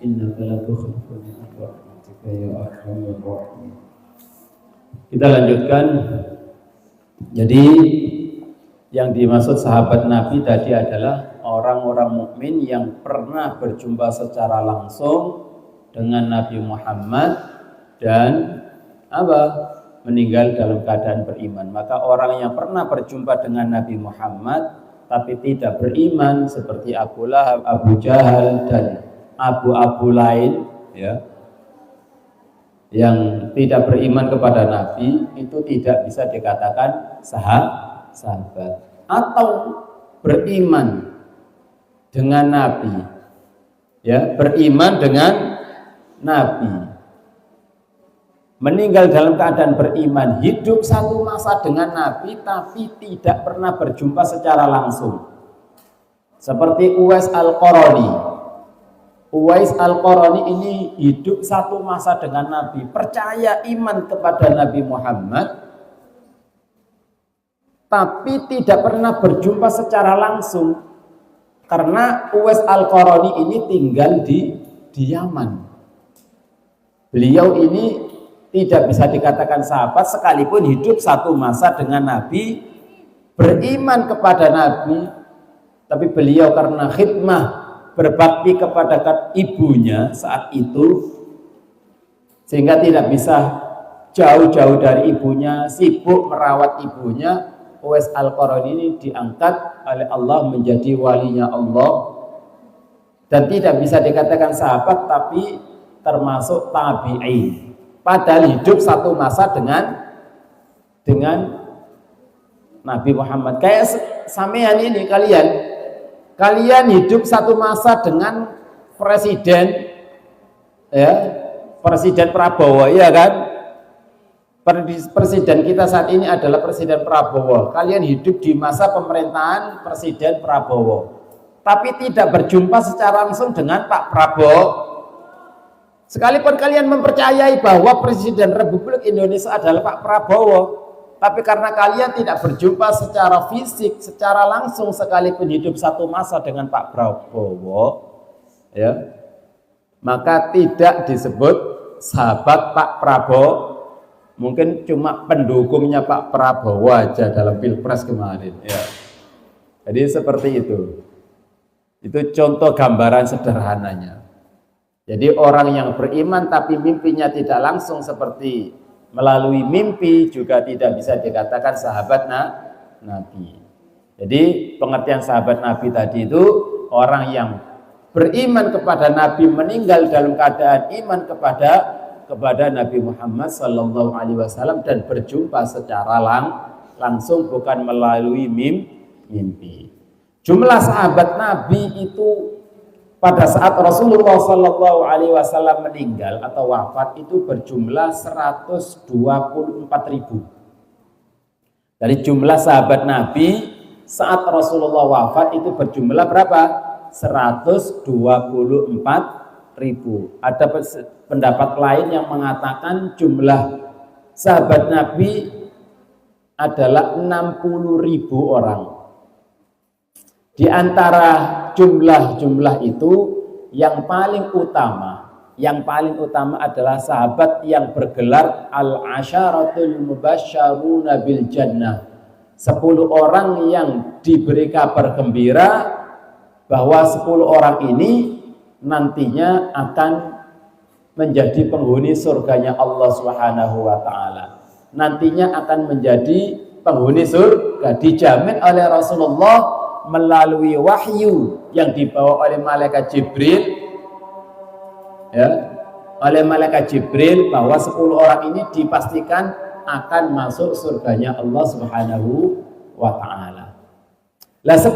innaka la tukhliful mi'ad wa rahmatika ya arhamar rahimin. Kita lanjutkan. Jadi yang dimaksud sahabat Nabi tadi adalah orang-orang mukmin yang pernah berjumpa secara langsung dengan Nabi Muhammad dan meninggal dalam keadaan beriman. Maka orang yang pernah berjumpa dengan Nabi Muhammad tapi tidak beriman seperti Abu Lahab, Abu Jahal dan abu-abu lain ya, yang tidak beriman kepada Nabi, itu tidak bisa dikatakan sahabat. Atau beriman dengan Nabi ya, beriman dengan Nabi, meninggal dalam keadaan beriman, hidup satu masa dengan Nabi tapi tidak pernah berjumpa secara langsung, seperti Uwais Al-Qarani. Uwais Al-Qarani ini hidup satu masa dengan Nabi, percaya iman kepada Nabi Muhammad tapi tidak pernah berjumpa secara langsung, karena Uwais Al-Qarani ini tinggal di Yaman. Beliau ini tidak bisa dikatakan sahabat sekalipun hidup satu masa dengan Nabi, beriman kepada Nabi, tapi beliau karena khidmah berbakti kepada ibunya saat itu sehingga tidak bisa jauh-jauh dari ibunya, sibuk merawat ibunya. Uwais Al-Qarani ini diangkat oleh Allah menjadi walinya Allah dan tidak bisa dikatakan sahabat tapi termasuk tabi'in, padahal hidup satu masa dengan Nabi Muhammad. Kayak sampean ini, kalian hidup satu masa dengan presiden ya, Presiden Prabowo, ya kan? Presiden kita saat ini adalah Presiden Prabowo. Kalian hidup di masa pemerintahan Presiden Prabowo tapi tidak berjumpa secara langsung dengan Pak Prabowo. Sekalipun kalian mempercayai bahwa Presiden Republik Indonesia adalah Pak Prabowo, tapi karena kalian tidak berjumpa secara fisik, secara langsung, sekalipun hidup satu masa dengan Pak Prabowo ya, maka tidak disebut sahabat Pak Prabowo. Mungkin cuma pendukungnya Pak Prabowo aja dalam Pilpres kemarin ya. Jadi seperti itu. Itu contoh gambaran sederhananya. Jadi orang yang beriman tapi mimpinya tidak langsung seperti melalui mimpi juga tidak bisa dikatakan sahabat Nabi. Jadi pengertian sahabat Nabi tadi itu orang yang beriman kepada Nabi, meninggal dalam keadaan iman kepada Nabi Muhammad sallallahu alaihi wasallam dan berjumpa secara langsung, bukan melalui mimpi. Jumlah sahabat Nabi itu pada saat Rasulullah sallallahu alaihi wasallam meninggal atau wafat itu berjumlah 124.000. Dari jumlah sahabat Nabi saat Rasulullah wafat itu berjumlah berapa? 124.000. Ada pendapat lain yang mengatakan jumlah sahabat Nabi adalah 60.000 orang. Di antara jumlah-jumlah itu yang paling utama adalah sahabat yang bergelar al-asyaratul mubasysyaruna bil jannah. 10 orang yang diberi kabar gembira bahwa 10 orang ini nantinya akan menjadi penghuni surganya Allah Subhanahu wa taala. Nantinya akan menjadi penghuni surga, dijamin oleh Rasulullah melalui wahyu yang dibawa oleh malaikat Jibril ya, oleh malaikat Jibril bahwa 10 orang ini dipastikan akan masuk surganya Allah Subhanahu wa taala. Lah 10